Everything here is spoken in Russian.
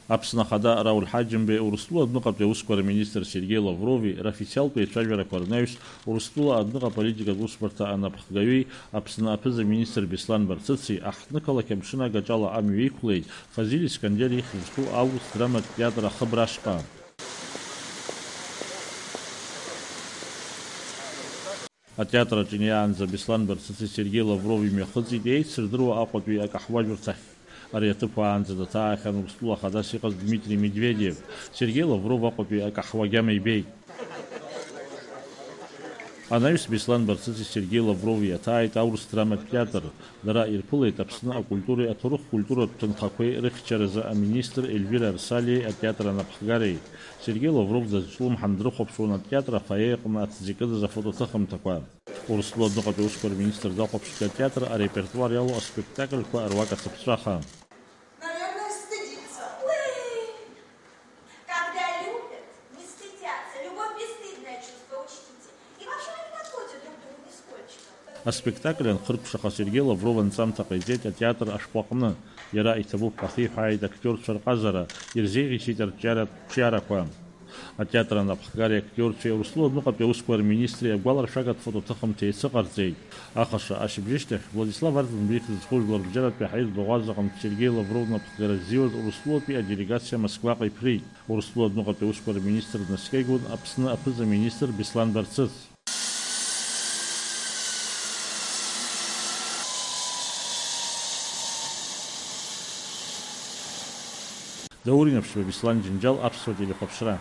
Аԥсны Ахада Рауль Ҳаџьымбеи, Урыстәыла адәныҟатәи аусқәа рминистр Сергеи Лаврови рафициалтә еицәажәарақәа рнаҩс Урыстәыла адәныҟа политикатә усбарҭа анапхгаҩи Аԥсны аԥыза-министр Беслан Барцыци аҳҭны-қалақь амшын агаҿала амҩа иқәлеит Фазил Искандер ихьӡ зху Август драматә театр ахыбра ашҟа. Атеатр аҿы инеиаанӡа Беслан Барцыци Сергеи Лаврови мҩахыҵит еицырдыруа Аҟәатәи акаҳуажәырҭахь. Ари аҭыԥ аанӡа даҭаахьан Урыстәыла Ахадас иҟаз Дмитрий Медведев. Сергеи Лавров Аҟәатәи акаҳуа агьама ибеит. Анаҩс Беслан Барцыци Сергеи Лаврови иаҭааит Аурыс драматә театр. Дара ирԥылеит Аԥсны акультуреи аҭоурых культуратә ҭынхақәеи рыхьчаразы аминистр Ельвира Арсалиеи атеатр анапхгареи. Сергеи Лавров дазҿлымҳан дрыхәаԥшуан атеатр афоие аҟны ацӡа икыдыз афотоҭыхымҭақәа. Урыстәыла адәныҟатәи аусқәа рминистр дахәаԥшит атеатр арепертуар иалоу аспектакльқәа руак ацыԥҵәаха. Аспектакль анхырԥшаха Сергеи Лавров анҵамҭа ҟаиҵеит атеатр ашәҟәаҟны. Иара иҭабуп ахиҳәааит актиорцәа рҟазара, ирзеиӷьисит арҿиаратә қәҿиарақәа. Атеатр анапхгари актиорцәеи Урыстәыла адәныҟатәи аусқәа рминистри агәаларшәагатә фотоҭыхымҭа еицыҟарҵеит. Ахаша ашьыбжьышьҭахь Владислав Артенбург ихьӡ зху жәлар рбџьаратәи аҳаиртә баӷәаз аҟнытә Сергеи Лавров напхгара ззиуаз Урыстәылатәи аделегациа Москваҟа иԥрит. Урыстәыла адәныҟатәи аусқәа рминистр днаскьеигон Аԥсны аԥыза-министр Беслан Барцыц. Даурин Аԥшьба, Беслан Џьынџьал, Аԥсуа телехәаԥшра.